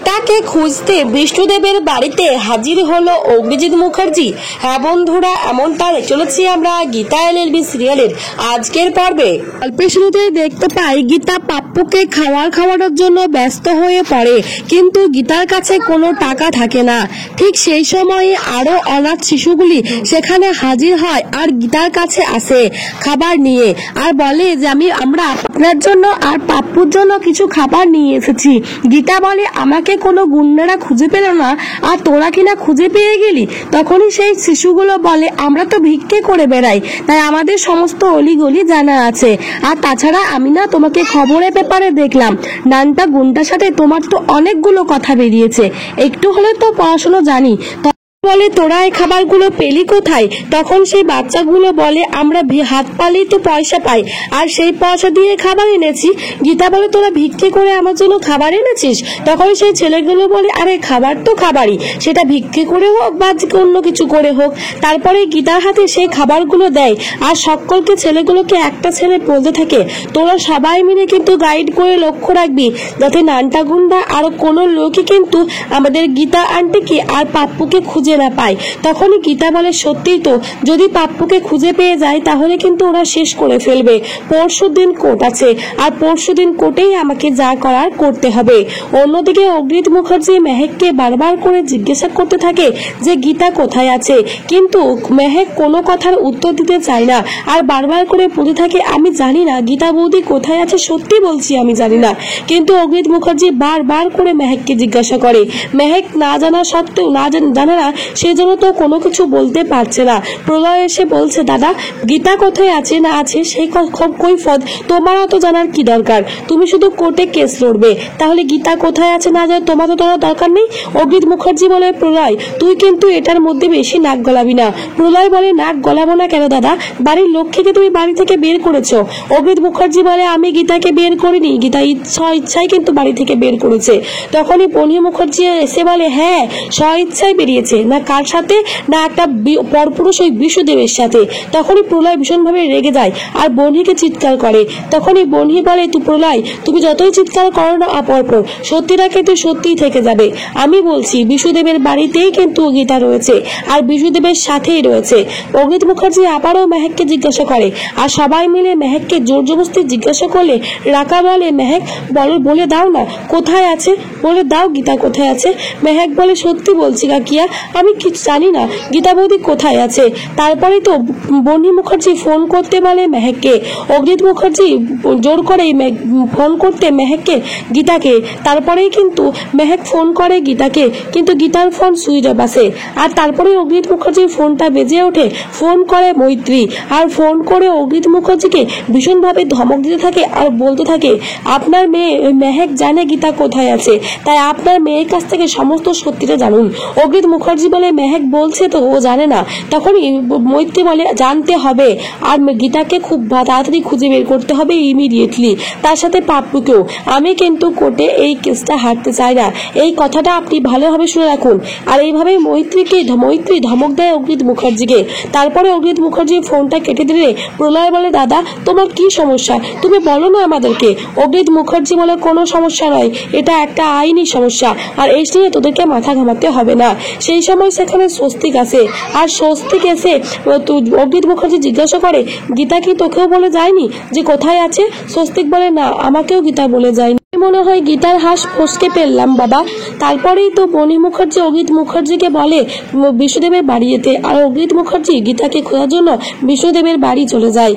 গীতাকে খুঁজতে বিষ্ণুদেবের বাড়িতে হাজির হলো অগ্নিজিৎ মুখার্জি। হ্যাঁ বন্ধুরা, এমনটা চলেছি আমরা গীতা এলএলবি সিরিয়ালের আজকের পর্বে। গল্পের শুরুতে দেখতে পাই গীতা পাপ্পুকে খাওয়ানোর জন্য ব্যস্ত হয়ে পড়ে, কিন্তু গীতার কাছে কোনো টাকা থাকে না। ঠিক সেই সময় আরো অনাথ শিশুগুলি সেখানে হাজির হয় আর গীতার কাছে আসে খাবার নিয়ে, আর বলে যে আমরা আপনার জন্য আর পাপ্পুর জন্য কিছু খাবার নিয়ে এসেছি। গীতা বলে, আমাকে কোনো গুন্ডারা খুঁজে পেল না আর তোরা কিনা খুঁজে পেয়ে গেলি। তখনই সেই শিশুগুলো বলে, আমরা তো ভিক্ষে করে বেড়াই, তাই আমাদের সমস্ত অলিগলি জানা আছে। আর তাছাড়া আমি না তোমাকে খবরের পেপারে দেখলাম, নানটা গুন্ডার সাথে তোমার তো অনেকগুলো কথা বেরিয়েছে, একটু হলে তো পড়াশোনা জানি। বলে, তোরা এই খাবারগুলো পেলি কোথায়? তখন সেই বাচ্চাগুলো বলে, আমরা হাত পালি তো পয়সা পাই, আর সেই পয়সা দিয়ে খাবার এনেছি। গীতা বলে, তোরা ভিক্ষে করে আমার জন্য খাবার এনেছিস? তখন সেই ছেলেগুলো বলে, আরে খাবার তো খাবারই, সেটা ভিক্ষে করে হোক বা অন্য কিছু করে হোক। তারপরে গীতার হাতে সেই খাবারগুলো দেয়, আর সকলকে ছেলেগুলোকে একটা ছেলে বলতে থাকে, তোরা সবাই মিলে কিন্তু গাইড করে লক্ষ্য রাখবি যাতে নানটা গুন্ডা আর কোনো লোকই কিন্তু আমাদের গীতা আন্টিকে আর পাপ্পুকে খুঁজে না পায়। তখনই গীতা বলে, সত্যি তো, যদি পাপ্পুকে খুঁজে পেয়ে যায় তাহলে কিন্তু ওরা শেষ করে ফেলবে। পরশুদিন কোর্ট আছে, আর পরশুদিন কোর্টেই আমাকে যা করার করতে হবে। অন্যদিকে অগ্নিজিৎ মুখার্জি মেহেককে বারবার করে জিজ্ঞাসা করতে থাকে যে গীতা কোথায় আছে, কিন্তু মেহেক কোনো কথার উত্তর দিতে চায় না, আর বারবার করে বলতে থাকে, আমি জানি না গীতা বৌদি কোথায় আছে, সত্যি বলছি আমি জানি না। কিন্তু অগ্নিজিৎ মুখার্জি বারবার করে মেহেককে জিজ্ঞাসা করে। মেহেক না জানা সত্ত্বেও, জানে না সেজন্য তো কোনো কিছু বলতে পারছে না। প্রলয় এসে বলছে, দাদা গীতা কোথায় আছে না আছে সেই কৈফত তোমারও তো জানার কি দরকার, তুমি শুধু কোর্টে কেস লড়বে, তাহলে গীতা কোথায় আছে না যায় তোমার তো দরকার নেই। অগ্নিজিৎ মুখার্জি বলে, প্রলয় তুই কিন্তু এটার মধ্যে বেশি নাক গলাবি না। প্রলয় বলে, নাক গলাবো না কেন দাদা, বাড়ির লক্ষ্মীকে তুমি বাড়ি থেকে বের করেছো। অগ্নিজিৎ মুখার্জি বলে, আমি গীতাকে বের করিনি, গীতা ইচ্ছাই কিন্তু বাড়ি থেকে বের করেছে। তখনই বনি মুখার্জি এসে বলে, হ্যাঁ ইচ্ছাই বেরিয়েছে, না কার সাথে, না একটা পরপুরুষ ওই বিষ্ণুদেবের সাথে। তখনই প্রলয় ভীষণভাবে রেগে যায় আর বনিকে চিৎকার করে। তখনই বনি বলে, প্রলয় তুমি যতই চিৎকার করো না অপরপর, সত্যিটা কিন্তু সত্যিই থেকে যাবে। আমি বলছি বিষ্ণুদেবের বাড়িতেই কিন্তু গীতা রয়েছে, আর বিষ্ণুদেবের সাথেই রয়েছে। অগ্নিজিৎ মুখার্জি আবারও মেহেককে জিজ্ঞাসা করে, আর সবাই মিলে মেহেককে জোর জবরদস্তি জিজ্ঞাসা করলে রাকা বলে, মেহেক বলে দাও না কোথায় আছে, বলে দাও গীতা কোথায় আছে। মেহেক বলে, সত্যি বলছি কাকিয়া, আমি কিছু জানি না গীতা বৌদি কোথায় আছে। তারপরে তো বনি মুখার্জি ফোন করতে বলে মেহেককে। অগ্নিজিৎ মুখার্জি জোর করে ফোন করতে মেহেককে গীতাকে, তারপরেই কিন্তু মেহেক ফোন করে গীতাকে, কিন্তু গীতার ফোন সুইচ অফ আসে। আর তারপরে অগ্নিজিৎ মুখার্জির ফোনটা বেজে ওঠে, ফোন করে মৈত্রী, আর ফোন করে অগ্নিজিৎ মুখার্জিকে ভীষণভাবে ধমক দিতে থাকে আর বলতে থাকে, আপনার মেয়ে মেহেক জানে গীতা কোথায় আছে, তাই আপনার মেয়ের কাছ থেকে সমস্ত সত্যিটা জানুন। অগ্নিজিৎ মুখার্জি বলে, মেহেক বলছে তো ও জানে না। তখনই মৈত্রী বলে, জানতে হবে, আর গীতাকে খুব তাড়াতাড়ি খুঁজে বের করতে হবে ইমিডিয়েটলি, তার সাথে পাপ্পুকেও। আমি কিন্তু কোর্টে এই কেসটা হারতে চাই না, এই কথাটা আপনি ভালোভাবে শুনে রাখুন। আর এইভাবে মৈত্রী ধমক দেয় অগ্নিজিৎ মুখার্জিকে। তারপরে অগ্নিজিৎ মুখার্জি ফোনটা কেটে দিলে প্রলয় বলে, দাদা তোমার কি সমস্যা, তুমি বলো না আমাদেরকে। অগ্নিজিৎ মুখার্জি বলে, কোনো সমস্যা নয়, এটা একটা আইনি সমস্যা, আর এই নিয়ে তোদেরকে মাথা ঘামাতে হবে না। সেই সময় সেখানে স্বস্তিক আসে, আর স্বস্তিক এসে অগ্নিজিৎ মুখার্জি জিজ্ঞাসা করে, গীতা কি তোকেও বলে যায়নি যে কোথায় আছে? স্বস্তিক বলে, না আমাকেও গীতা বলে যায়নি, মনে হয় গীতার হাঁস ফসকে ফেললাম বাবা। তারপরেই তো বনি মুখার্জি অগ্নিজিৎ মুখার্জিকে বলে বিষ্ণুদেবের বাড়ি যেতে, আর অগ্নিজিৎ মুখার্জি গীতাকে খোঁজার জন্য বিষ্ণুদেবের বাড়ি চলে যায়।